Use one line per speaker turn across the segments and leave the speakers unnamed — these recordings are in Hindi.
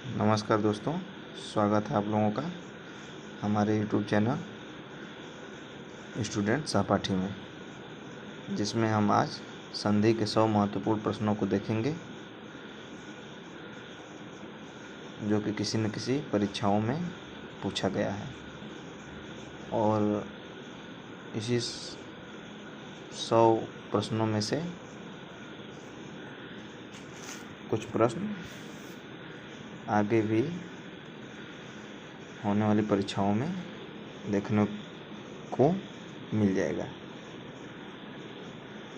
नमस्कार दोस्तों, स्वागत है आप लोगों का हमारे YouTube चैनल स्टूडेंट सहपाठी में, जिसमें हम आज संधि के 100 महत्वपूर्ण प्रश्नों को देखेंगे जो कि किसी न किसी परीक्षाओं में पूछा गया है। और इसी 100 प्रश्नों में से कुछ प्रश्न आगे भी होने वाली परीक्षाओं में देखने को मिल जाएगा।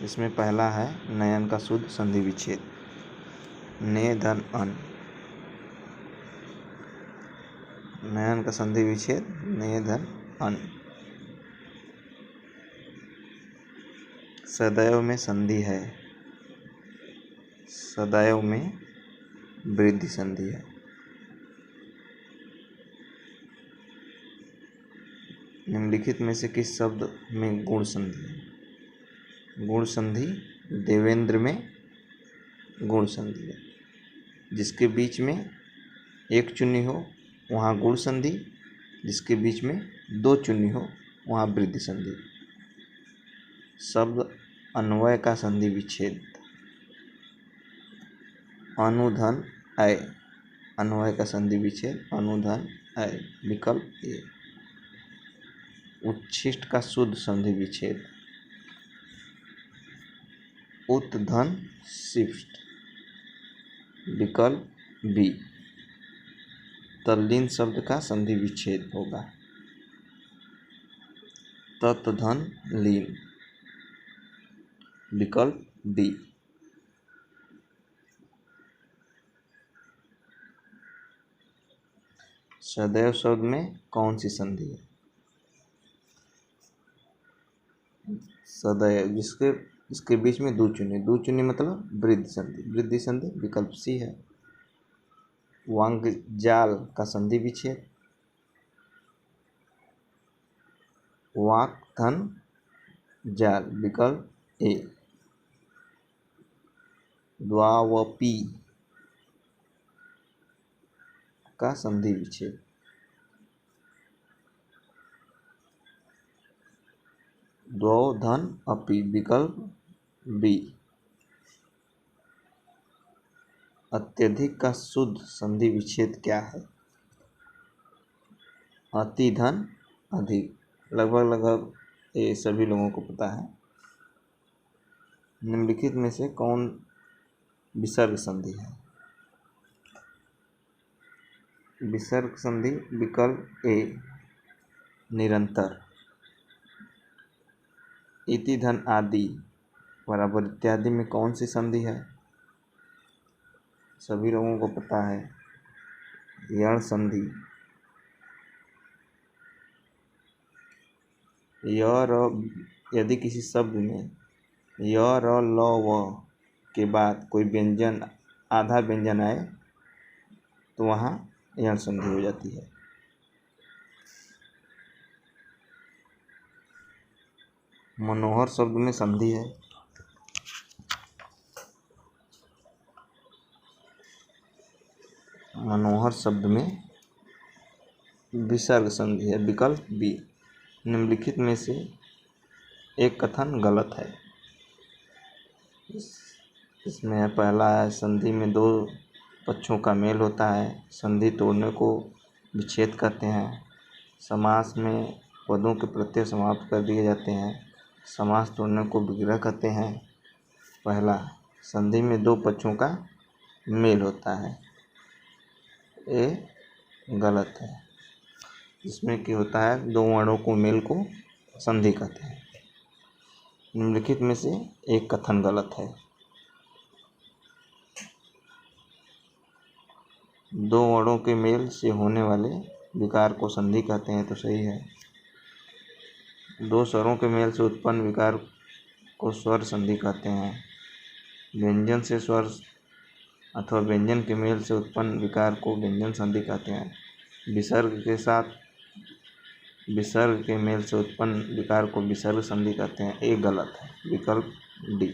इसमें पहला है नयन का शुद्ध संधि विच्छेद। ने धन अन, नयन का संधि विच्छेद ने धन अन। सदैव में संधि है, सदैव में वृद्धि संधि है। निम्नलिखित में से किस शब्द में गुण संधि है? गुण संधि देवेंद्र में गुण संधि है। जिसके बीच में एक चुन्नी हो वहाँ गुण संधि, जिसके बीच में 2 चुन्नी हो वहाँ वृद्धि संधि। शब्द अन्वय का संधि विच्छेद। अनुधन अय, अन्वय का संधि विच्छेद अनुधन अय। विकल्प ए। उच्छिष्ट का शुद्ध संधि विच्छेद। उत्धन शिष्ट। विकल्प बी। तल्लीन शब्द का संधि विच्छेद होगा तत्धन लीन। विकल्प डी। सदैव शब्द में कौन सी संधि है? सदैव इसके बीच में 2 चुन्नी मतलब वृद्धि संधि। वृद्धि संधि विकल्प सी है। वांग जाल का संधि विच्छेद। वाक धन जाल। विकल्प ए। द्वावपी का संधि विच्छेद। द्वौ धन अपी। विकल्प बी। अत्यधिक का शुद्ध संधि विच्छेद क्या है? अति धन अधिक। लगभग ये सभी लोगों को पता है। निम्नलिखित में से कौन विसर्ग संधि है? विसर्ग संधि विकल्प ए। निरंतर। इति धन आदि बराबर इत्यादि में कौन सी संधि है? सभी लोगों को पता है, यण संधि। यदि किसी शब्द में य र ल व के बाद कोई व्यंजन आधा व्यंजन आए तो वहाँ यण संधि हो जाती है। मनोहर शब्द में संधि है। मनोहर शब्द में विसर्ग संधि है। विकल्प बी। निम्नलिखित में से एक कथन गलत है। इसमें पहला है संधि में 2 पक्षों का मेल होता है। संधि तोड़ने को विच्छेद कहते हैं। समास में पदों के प्रत्यय समाप्त कर दिए जाते हैं। समास तोड़ने को विग्रह कहते हैं। पहला, संधि में 2 पक्षों का मेल होता है, ये गलत है। इसमें क्या होता है, 2 वर्णों को मेल को संधि कहते हैं। निम्नलिखित में से एक कथन गलत है। 2 वर्णों के मेल से होने वाले विकार को संधि कहते हैं तो सही है। 2 स्वरों के मेल से उत्पन्न विकार को स्वर संधि कहते हैं। व्यंजन से स्वर अथवा व्यंजन के मेल से उत्पन्न विकार को व्यंजन संधि कहते हैं। विसर्ग के साथ विसर्ग के मेल से उत्पन्न विकार को विसर्ग संधि कहते हैं। ये गलत है। विकल्प डी।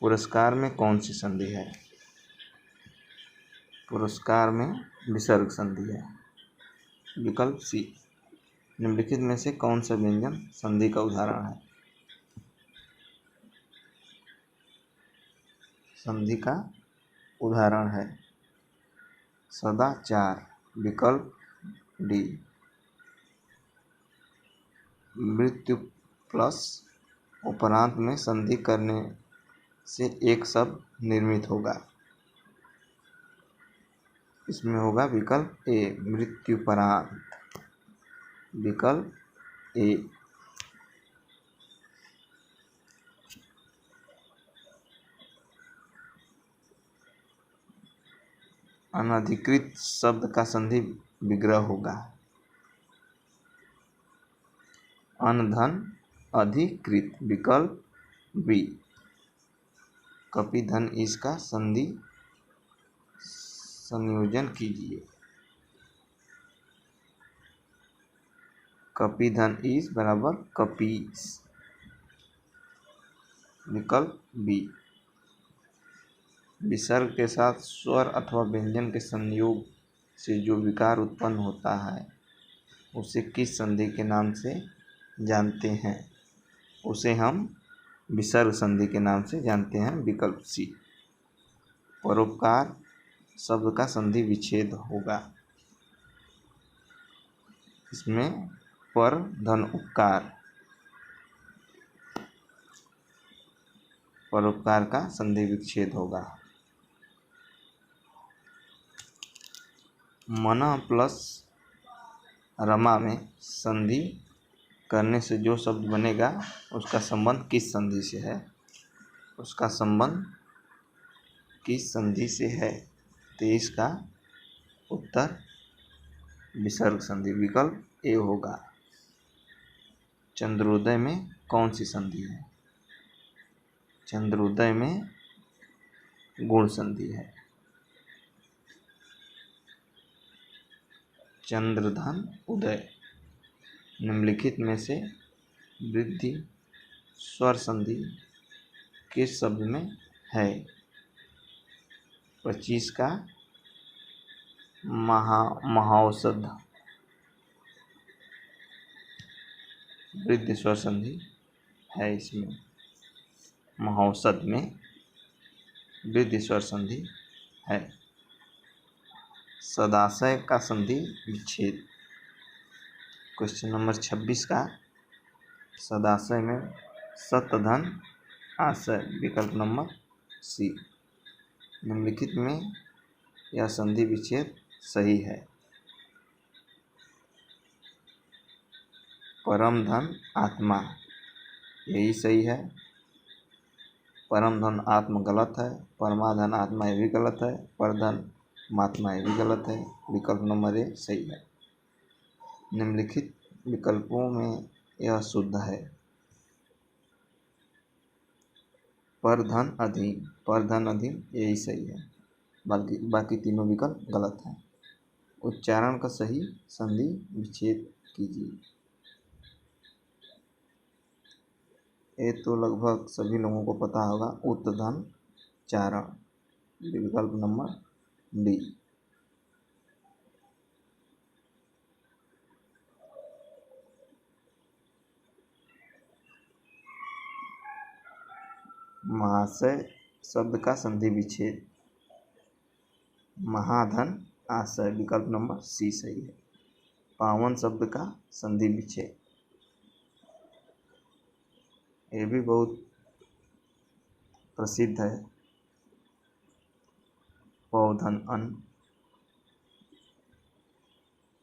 पुरस्कार में कौन सी संधि है? पुरस्कार में विसर्ग संधि है। विकल्प सी। निम्नलिखित में से कौन सा व्यंजन संधि का उदाहरण है? संधि का उदाहरण है सदाचार। विकल्प डी। मृत्यु प्लस उपरांत में संधि करने से एक शब्द निर्मित होगा। इसमें होगा विकल्प ए मृत्युपरांत। विकल्प ए। अनधिकृत शब्द का संधि विग्रह होगा। अनधन अधिकृत। विकल्प बी। कपि धन ईश का संधि संयोजन कीजिए। कपि धन ईश बराबर कपीस। विकल्प बी। विसर्ग के साथ स्वर अथवा व्यंजन के संयोग से जो विकार उत्पन्न होता है उसे किस संधि के नाम से जानते हैं? उसे हम विसर्ग संधि के नाम से जानते हैं। विकल्प सी। परोपकार शब्द का संधि विच्छेद होगा। इसमें पर धन उपकार, परोपकार का संधि विच्छेद होगा। मना प्लस रमा में संधि करने से जो शब्द बनेगा उसका संबंध किस संधि से है? उसका संबंध किस संधि से है? 23 का उत्तर विसर्ग संधि। विकल्प ए होगा। चंद्रोदय में कौन सी संधि है? चंद्रोदय में गुण संधि है। चंद्रधन उदय। निम्नलिखित में से वृद्धि स्वर संधि किस शब्द में है? 25 का महौषध। वृद्धि स्वर संधि है इसमें। महौषध में वृद्धि स्वर संधि है। सदाशय का संधि विच्छेद। क्वेश्चन नंबर 26 का सदाशय में सतधन आशय। विकल्प नंबर सी। निम्नलिखित में यह संधि विच्छेद सही है। परम धन आत्मा, यही सही है। परम धन आत्मा गलत है। परमाधन आत्मा ये भी गलत है। परधन महात्मा ये भी गलत है। विकल्प नंबर ए सही है। निम्नलिखित विकल्पों में यह शुद्ध है। परधन अधीन, परधन अधीन यही सही है। बाकी तीनों विकल्प गलत हैं। उच्चारण का सही संधि विच्छेद कीजिए। ये तो लगभग सभी लोगों को पता होगा। उत्तधन चारण। विकल्प नंबर डी। महाशय शब्द का संधि विच्छेद। महाधन आशय। विकल्प नंबर सी सही है। पावन शब्द का संधि विच्छेद। ये भी बहुत प्रसिद्ध है। पौधन अन्न।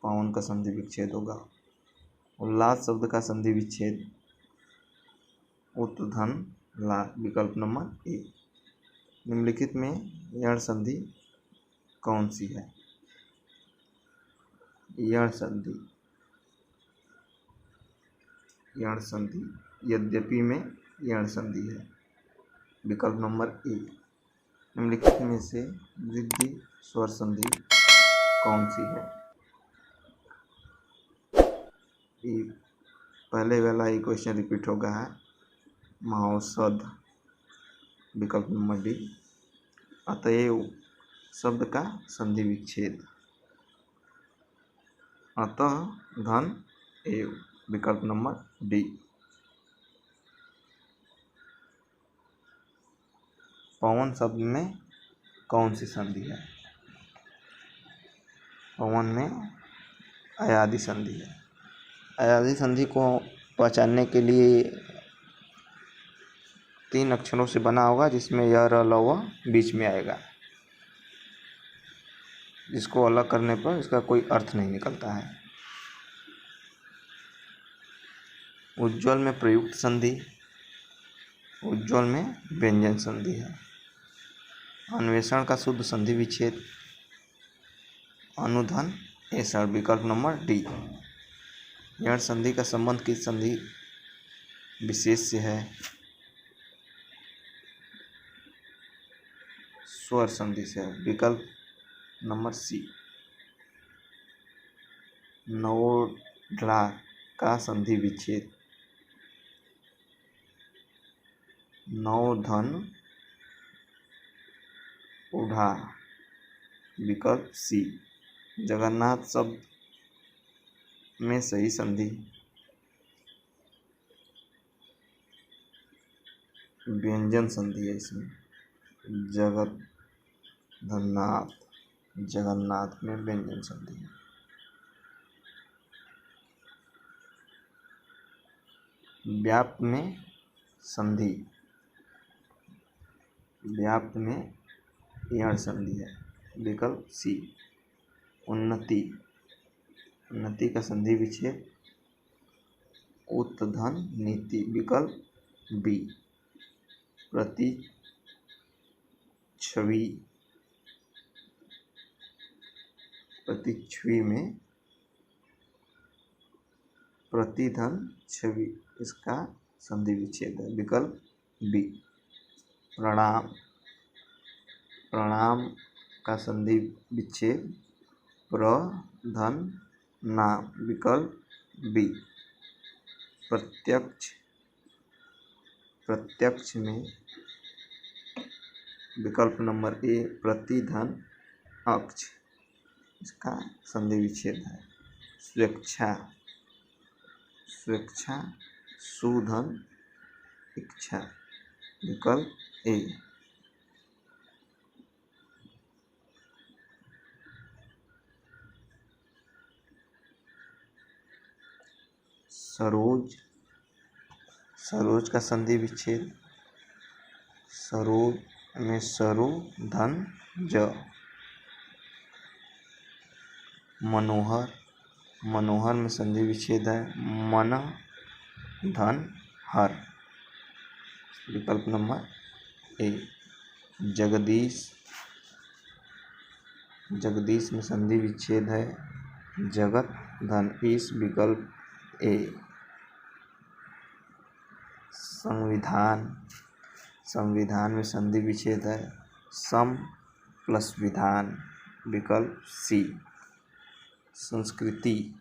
पावन का संधि विच्छेद होगा। उल्लास शब्द का संधि विच्छेद। उत्तधन ला। विकल्प नंबर ए। निम्नलिखित में यण संधि कौन सी है? यण संधि। यण संधि यद्यपि में यण संधि है। विकल्प नंबर ए। निम्नलिखित में से वृद्धि स्वर संधि कौन सी है? पहले वाला ही क्वेश्चन रिपीट हो गया है। महौषध। विकल्प नंबर डी। अतएव शब्द का संधि विच्छेद। अतः धन एव, विकल्प नंबर डी। पवन शब्द में कौन सी संधि है? पवन में अयादि संधि है। अयादि संधि को पहचानने के लिए 3 अक्षरों से बना होगा, जिसमें य, र, ल, व बीच में आएगा, जिसको अलग करने पर इसका कोई अर्थ नहीं निकलता है। उज्ज्वल में प्रयुक्त संधि, उज्ज्वल में व्यंजन संधि है। अन्वेषण का शुद्ध संधि विच्छेद, अनुधन ऐसा, विकल्प नंबर डी। यण संधि का संबंध किस संधि विशेष से है? स्वर संधि से है, विकल्प नंबर सी। नवोढला का संधि विच्छेद, नवधन उढ़ा, विकल्प सी। जगन्नाथ शब्द में सही संधि व्यंजन संधि है इसमें। जगन्नाथ, जगन्नाथ में व्यंजन संधि है। व्याप्त में संधि, व्याप्त में यण संधि है, विकल्प सी। उन्नति, उन्नति का संधि विच्छेद, उत्धन नीति, विकल्प बी। प्रतिच्छवि, प्रतिच्छवि में प्रतिधन छवि, इसका संधि विच्छेद है, विकल्प बी। प्रणाम, प्रणाम का संधि विच्छेद, प्रधन नाम, विकल्प बी। प्रत्यक्ष, प्रत्यक्ष में विकल्प नंबर ए, प्रतिधन अक्ष, इसका संधि विच्छेद है। स्वेच्छा, स्वेच्छा सुधन इच्छा, विकल्प ए। सरोज, सरोज का संधि विच्छेद, सरोज में सरु धन ज। मनोहर, मनोहर में संधि विच्छेद है, मन धन हर, विकल्प नंबर ए। जगदीश, जगदीश में संधि विच्छेद है, जगत धन ईश, विकल्प ए। संविधान, संविधान में संधि विच्छेद है, सम प्लस विधान, विकल्प सी। संस्कृति,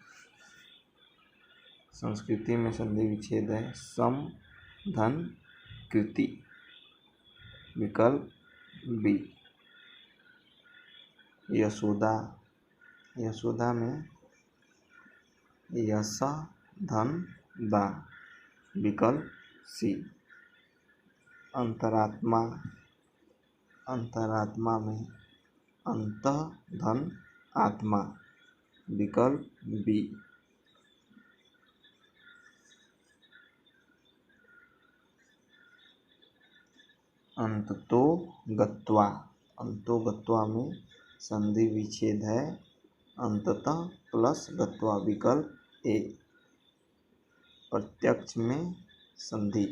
संस्कृति में संधि विच्छेद है, सम धन कृति, विकल्प बी। यशोदा, यशोदा में यश धन दा, विकल्प सी। अंतरात्मा, अंतरात्मा में अंतः धन आत्मा, विकल्प बी। अंततो गत्वा, अंतो गत्वा में संधि विच्छेद है, अंततः प्लस गत्वा, विकल्प ए। प्रत्यक्ष में संधि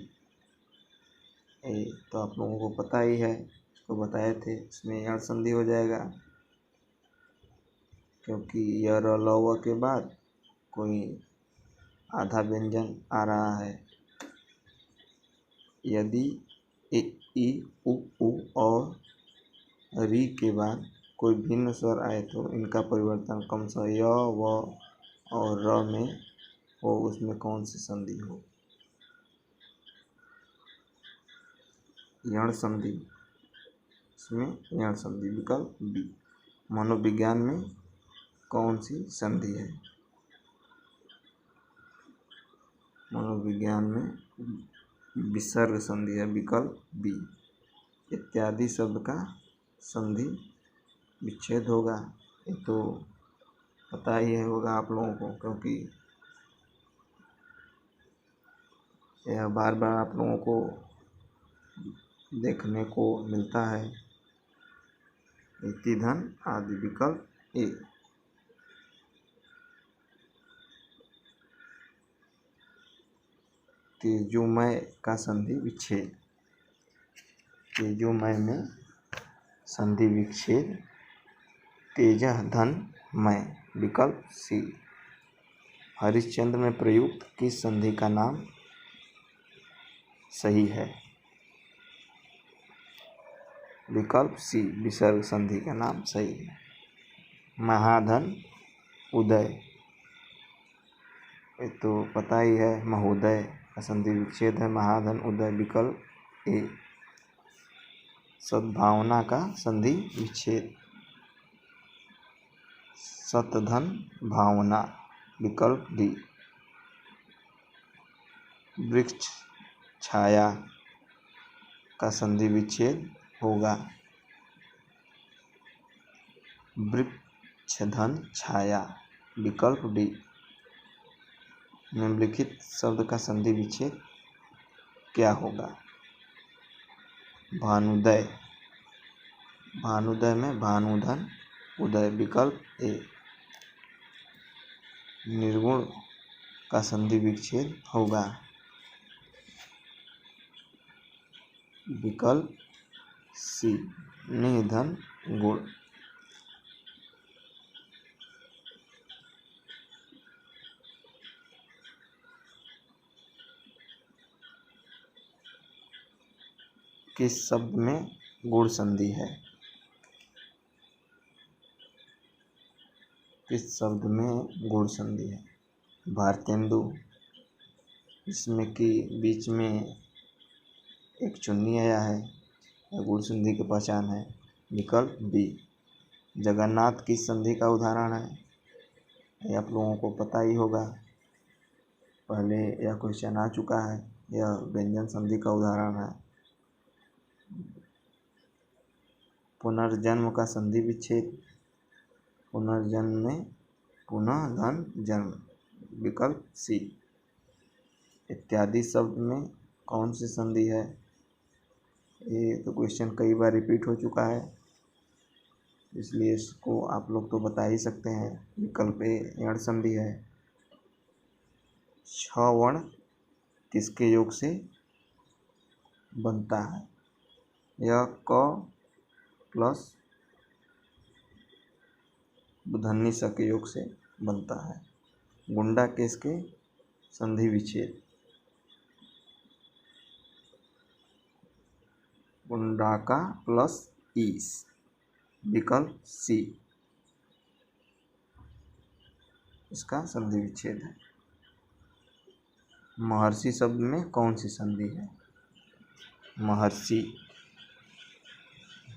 ए, तो आप लोगों को पता ही है, इसको बताए थे, इसमें यण संधि हो जाएगा, क्योंकि य, र, ल, व के बाद कोई आधा व्यंजन आ रहा है। यदि ए, ई, उ और री के बाद कोई भिन्न स्वर आए तो इनका परिवर्तन क्रमशः य, व और र में हो, उसमें कौन सी संधि हो? यण संधि इसमें यण संधि, विकल्प बी। मनोविज्ञान में कौन सी संधि है? मनोविज्ञान में विसर्ग संधि है, विकल्प बी। इत्यादि शब्द का संधि विच्छेद होगा, ये तो पता ही है होगा आप लोगों को, क्योंकि यह बार बार आप लोगों को देखने को मिलता है। इति धन आदि, विकल्प ए। तेजोमय का संधि विच्छेद, तेजोमय में संधि विच्छेद तेजः धन मय, विकल्प सी। हरिश्चंद्र में प्रयुक्त किस संधि का नाम सही है? विकल्प सी, विसर्ग संधि का नाम सही है। महाधन उदय, ये तो पता ही है, महोदय का संधि विच्छेद है महाधन उदय, विकल्प ए। सद्भावना का संधि विच्छेद सतधन भावना, विकल्प डी। वृक्ष छाया का संधि विच्छेद होगा वृक्षधन छाया, विकल्प डी। निम्नलिखित शब्द का संधि विच्छेद क्या होगा? भानुदय, भानुदय में भानुधन उदय, विकल्प ए। निर्गुण का संधि विच्छेद होगा विकल्प सी, निधन गुण। किस शब्द में गुण संधि है? किस शब्द में गुण संधि है? भारतेंदु, इसमें कि बीच में एक चुन्नी आया है, यह गुण संधि की पहचान है, विकल्प बी। जगन्नाथ किस संधि का उदाहरण है? ये आप लोगों को पता ही होगा, पहले यह क्वेश्चन आ चुका है। यह व्यंजन संधि का उदाहरण है। पुनर्जन्म का संधि विच्छेद, पुनर्जन्म में पुनः धन जन्म, विकल्प सी। इत्यादि शब्द में कौन सी संधि है? ये तो क्वेश्चन कई बार रिपीट हो चुका है, इसलिए इसको आप लोग तो बता ही सकते हैं, विकल्प ए, यण संधि है। 6 वर्ण किसके योग से बनता है? यह क प्लस बुधन्नी स के योग से बनता है। गुंडा किसके संधि विच्छेद? गुंडाका प्लस ईस, विकल्प सी, इसका संधि विच्छेद है। महर्षि शब्द में कौन सी संधि है? महर्षि,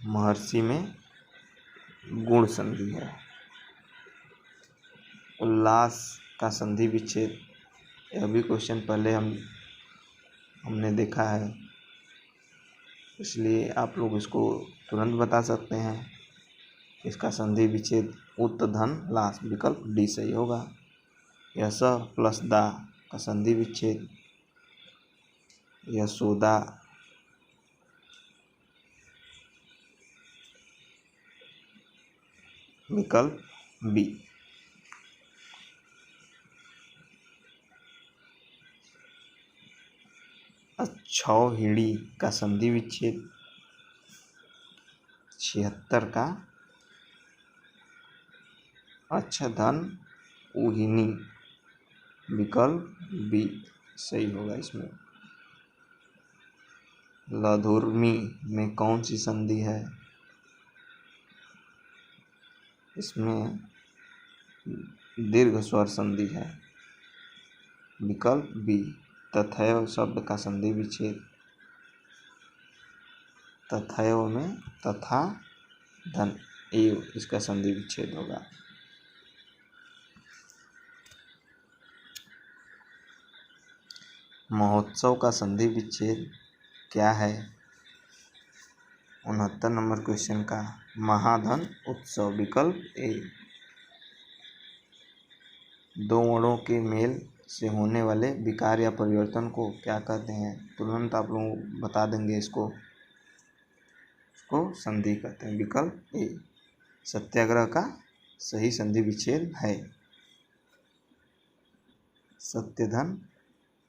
महर्षि में गुण संधि है। उल्लास का संधि विच्छेद, यह भी क्वेश्चन पहले हमने देखा है, इसलिए आप लोग इसको तुरंत बता सकते हैं। इसका संधि विच्छेद उत धन लास, विकल्प डी सही होगा। यश प्लस दा का संधि विच्छेद यशोदा, विकल्प बी। अक्षौहिणी का संधि विच्छेद 76 का अच्छधन उहिनी, विकल्प बी सही होगा इसमें। लधुर्मी में कौन सी संधि है? इसमें दीर्घ स्वर संधि है, विकल्प बी। तथैव शब्द का संधि विच्छेद तथैव में तथा धन एव इसका संधि विच्छेद होगा। महोत्सव का संधि विच्छेद क्या है? 69 नंबर क्वेश्चन का। महाधन उत्सव, विकल्प ए। दो वर्णों के मेल से होने वाले विकार या परिवर्तन को क्या कहते हैं? तुरंत आप लोग बता देंगे इसको संधि कहते हैं, विकल्प ए। सत्याग्रह का सही संधि विच्छेद है सत्यधन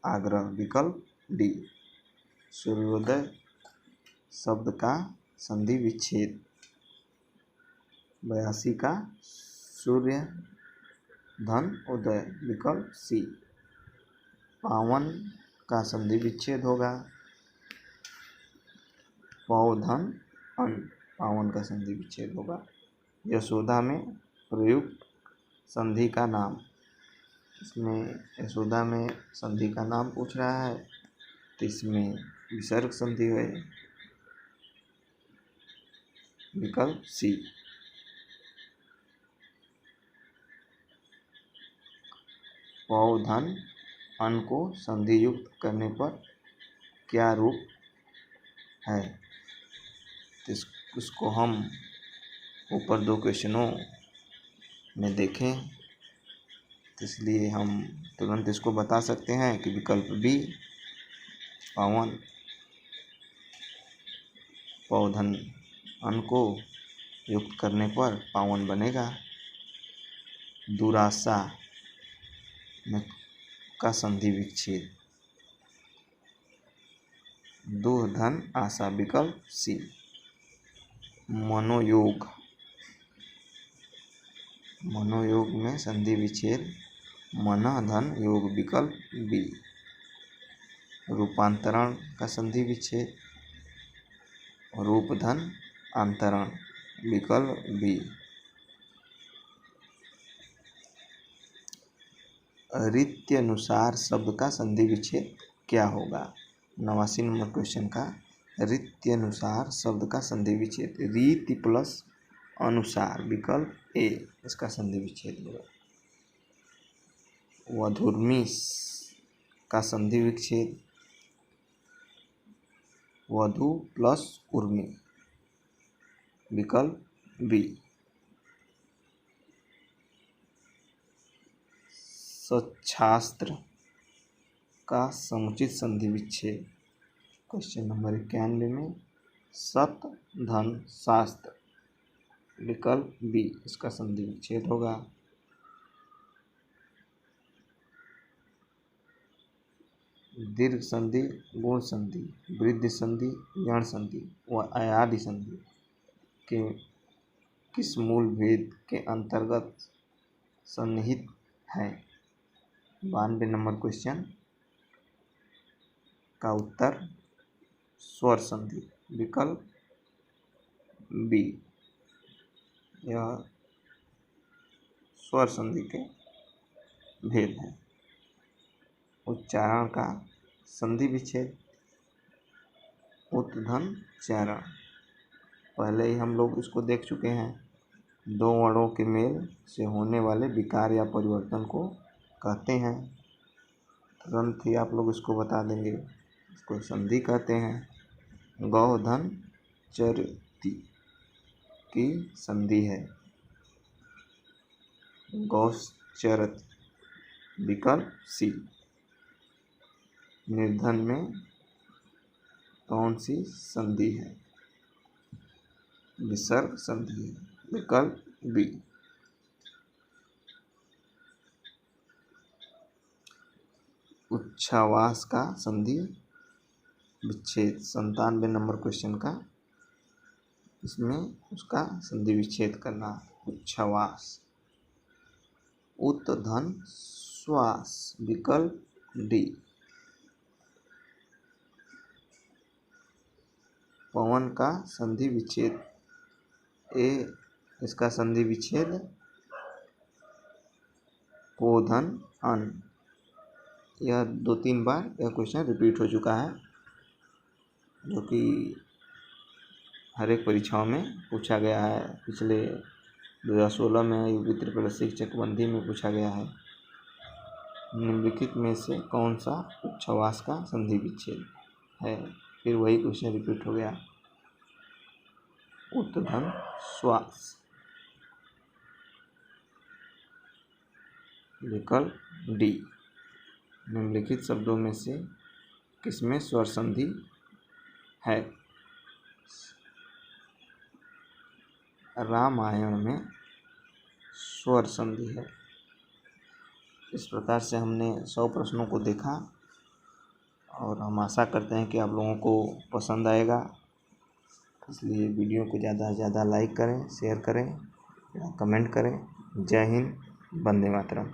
आग्रह, विकल्प डी। सूर्योदय शब्द का संधि विच्छेद 82 का सूर्य धन उदय, विकल्प सी। पावन का संधि विच्छेद होगा पौधन अन, पावन का संधि विच्छेद होगा। यशोदा में प्रयुक्त संधि का नाम, इसमें यशोदा में संधि का नाम पूछ रहा है तो इसमें विसर्ग संधि है, विकल्प सी। पौधन अन को संधि युक्त करने पर क्या रूप है? तो इसको हम ऊपर दो क्वेश्चनों में देखें तो इसलिए हम तुरंत इसको बता सकते हैं कि विकल्प बी पावन। पौधन अन को युक्त करने पर पावन बनेगा। दुराशा में का संधि विच्छेद दुर्धन आशा, विकल्प सी। मनोयोग, मनोयोग में संधि विच्छेद मन धन योग, विकल्प बी। रूपांतरण का संधि विच्छेद रूप धन अंतरण, विकल्प बी। रीत्यनुसार शब्द का संधि विच्छेद क्या होगा? 89 नंबर क्वेश्चन का। रीत्यनुसार शब्द का संधि विच्छेद रीति प्लस अनुसार, विकल्प ए इसका संधि विच्छेद होगा। वधूर्मी का संधि विच्छेद वधु प्लस उर्मी, विकल्प बी। सच्छास्त्र का समुचित संधि विच्छेद क्वेश्चन नंबर 91 में सत धन शास्त्र, विकल्प बी इसका संधि विच्छेद होगा। दीर्घ संधि, गुण संधि, वृद्धि संधि, यण संधि व अयादि संधि के किस मूल भेद के अंतर्गत सन्निहित है? 92 नंबर क्वेश्चन का उत्तर स्वर संधि, विकल्प बी। यह स्वर संधि के भेद हैं। उच्चारण का संधि विच्छेद उत्धन चारण, पहले ही हम लोग इसको देख चुके हैं। दो वर्णों के मेल से होने वाले विकार या परिवर्तन को कहते हैं। तुरंत ही आप लोग इसको बता देंगे, इसको संधि कहते हैं। गौ धन चरति की संधि है गौश्चरति, विकल्प सी। निर्धन में कौन सी संधि है? विसर्ग संधि है, विकल्प बी। उच्छ्वास का संधि विच्छेद 97 नंबर क्वेश्चन का, इसमें उसका संधि विच्छेद करना। उच्छ्वास उत धन श्वास, विकल्प डी। पवन का संधि विच्छेद ए इसका संधि विच्छेद पोधन अन। यह 2-3 बार यह क्वेश्चन रिपीट हो चुका है, जो कि हर एक परीक्षाओं में पूछा गया है। पिछले 2016 में यूपी त्रिपुरा शिक्षक बंदी में पूछा गया है। निम्नलिखित में से कौन सा उच्छ्वास का संधि विच्छेद है? फिर वही क्वेश्चन रिपीट हो गया। ऊर्ध्वधन श्वास। विकल्प डी। निम्नलिखित शब्दों में से किसमें स्वर संधि है? रामायण में स्वर संधि है। इस प्रकार से हमने 100 प्रश्नों को देखा और हम आशा करते हैं कि आप लोगों को पसंद आएगा। इसलिए वीडियो को ज़्यादा से ज़्यादा लाइक करें, शेयर करें या कमेंट करें। जय हिंद, वंदे मातरम।